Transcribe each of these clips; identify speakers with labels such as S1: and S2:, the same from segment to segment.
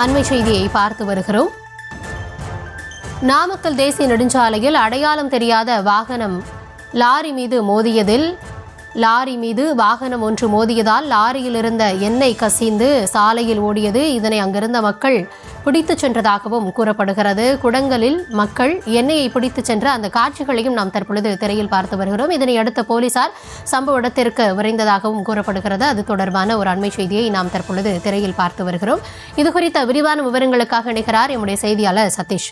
S1: அண்மை செய்தியை பார்த்து வருகிறோம். நாமக்கல் தேசிய நெடுஞ்சாலையில் அடையாளம் தெரியாத வாகனம் லாரி மீது வாகனம் ஒன்று மோதியதால் லாரியில் இருந்த எண்ணெய் கசிந்து சாலையில் ஓடியது. இதனை அங்கிருந்த மக்கள் பிடித்துச் சென்றதாகவும் கூறப்படுகிறது. குடங்களில் மக்கள் எண்ணெயை பிடித்துச் சென்ற அந்த காட்சிகளையும் நாம் தற்பொழுது திரையில் பார்த்து வருகிறோம். இதனை அடுத்த போலீசார் சம்பவ இடத்திற்கு விரைந்ததாகவும் கூறப்படுகிறது. அது தொடர்பான ஒரு அண்மை செய்தியை நாம் தற்பொழுது திரையில் பார்த்து வருகிறோம். இது குறித்த விரிவான விவரங்களுக்காக இணைகிறார் நம்முடைய செய்தியாளர் சதீஷ்.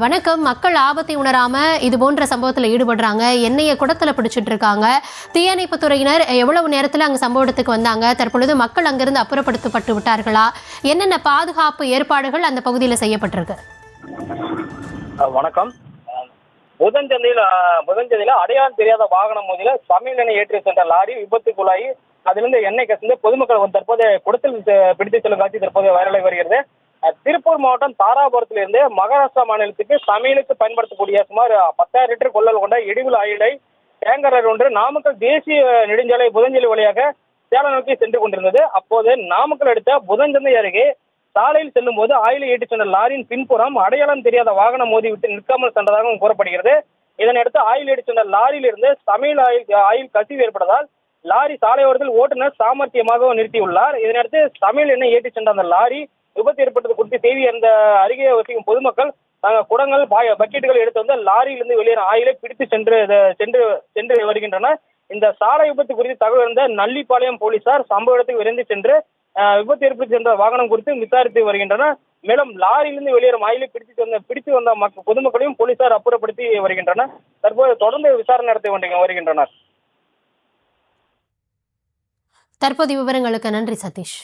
S1: வணக்கம். மக்கள் ஆபத்தை உணராம இது போன்ற சம்பவத்தில் ஈடுபடுறாங்க, எண்ணெயை குடத்துல பிடிச்சிட்டு இருக்காங்க. தீயணைப்பு துறையினர் எவ்வளவு நேரத்தில் அங்கு சம்பவ இடத்துக்கு வந்தாங்க? தற்பொழுது மக்கள் அங்கிருந்து அப்புறப்படுத்தப்பட்டு விட்டார்களா? என்னென்ன பாதுகாப்பு ஏற்பாடுகள் அந்த பகுதியில் செய்யப்பட்டிருக்கு?
S2: வணக்கம். புதஞ்சந்தையில் அடையாளம் தெரியாத வாகனம் மோதில சமையல் எண்ணெய் ஏற்றி சென்ற லாரி விபத்துக்குள்ளாகி அதிலிருந்து எண்ணெய் கசிந்து பொதுமக்கள் தற்போது குடத்தில் பிடித்து செல்லும் காட்சி தற்போது வைரலாகி வருகிறது. திருப்பூர் மாவட்டம் தாராபுரத்திலிருந்து மகாராஷ்டிரா மாநிலத்துக்கு சமையலுக்கு பயன்படுத்தக்கூடிய சுமார் 10,000 லிட்டர் கொள்ளல் கொண்ட எரிவில் ஆயிலை டேங்கர் ஒன்று நாமக்கல் தேசிய நெடுஞ்சாலை புதஞ்சலி வழியாக சேலம் நோக்கி சென்று கொண்டிருந்தது. அப்போது நாமக்கல் அடுத்த புதஞ்சந்தை அருகே சாலையில் செல்லும் போது ஆயிலை ஏற்றிச் சென்ற லாரியின் பின்புறம் அடையாளம் தெரியாத வாகனம் மோதிவிட்டு நிற்காமல் சென்றதாகவும் கூறப்படுகிறது. இதனையடுத்து ஆயில் ஏற்றிச் சென்ற லாரியிலிருந்து சமையல் ஆயில் கசிவு ஏற்பட்டதால் லாரி சாலையோரத்தில் ஓட்டுநர் சாமர்த்தியமாக நிறுத்தியுள்ளார். இதனையடுத்து சமையல் எண்ணெய் ஏற்றிச் சென்ற அந்த லாரி விபத்து ஏற்பட்டது குறித்து செய்தி அந்த அருகே வசிக்கும் பொதுமக்கள் குடங்கள் பக்கெட்டுகள் எடுத்து வந்து லாரியிலிருந்து வெளியேறும் ஆயிலை பிடித்து சென்று வருகின்றனர். இந்த சாலை விபத்து குறித்து தகவல் இருந்த நல்லிப்பாளையம் போலீசார் சம்பவ இடத்துக்கு விரைந்து சென்று விபத்து ஏற்பட்டு சென்ற வாகனம் குறித்து விசாரித்து வருகின்றனர். மேலும் லாரியிலிருந்து வெளியேறும் ஆயிலை பிடித்து வந்த பொதுமக்களையும் போலீசார் அப்புறப்படுத்தி வருகின்றனர். தற்போது தொடர்ந்து விசாரணை நடத்தி வருகின்றனர்.
S1: தற்போதைய விவரங்களுக்கு நன்றி சதீஷ்.